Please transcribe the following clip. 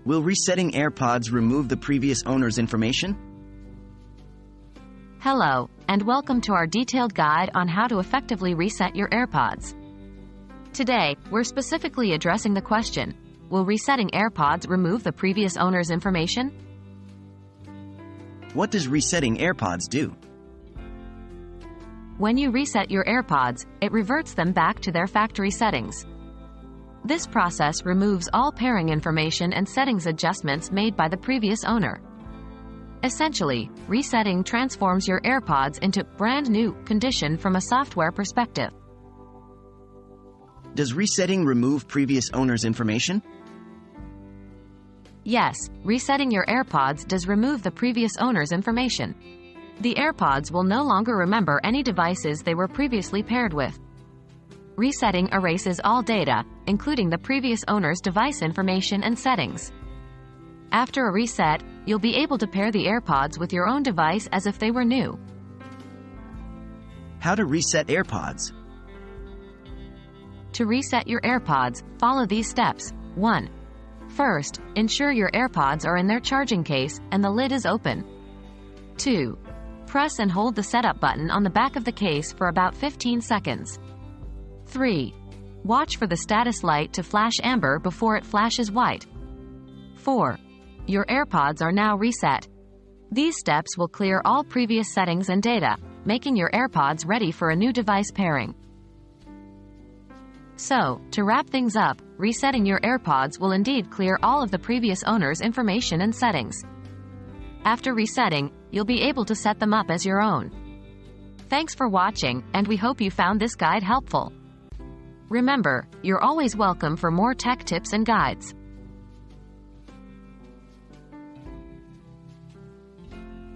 Will resetting AirPods remove the previous owner's information? Hello, and welcome to our detailed guide on how to effectively reset your AirPods. Today, we're specifically addressing the question, will resetting AirPods remove the previous owner's information? What does resetting AirPods do? When you reset your AirPods, it reverts them back to their factory settings. This process removes all pairing information and settings adjustments made by the previous owner. Essentially, resetting transforms your AirPods into brand new condition from a software perspective. Does resetting remove previous owner's information? Yes, resetting your AirPods does remove the previous owner's information. The AirPods will no longer remember any devices they were previously paired with. Resetting erases all data, including the previous owner's device information and settings. After a reset, you'll be able to pair the AirPods with your own device as if they were new. How to reset AirPods? To reset your AirPods, follow these steps. 1. First, ensure your AirPods are in their charging case and the lid is open. 2. Press and hold the setup button on the back of the case for about 15 seconds. 3. Watch for the status light to flash amber before it flashes white. 4. Your AirPods are now reset. These steps will clear all previous settings and data, making your AirPods ready for a new device pairing. So, to wrap things up, resetting your AirPods will indeed clear all of the previous owner's information and settings. After resetting, you'll be able to set them up as your own. Thanks for watching, and we hope you found this guide helpful. Remember, you're always welcome for more tech tips and guides.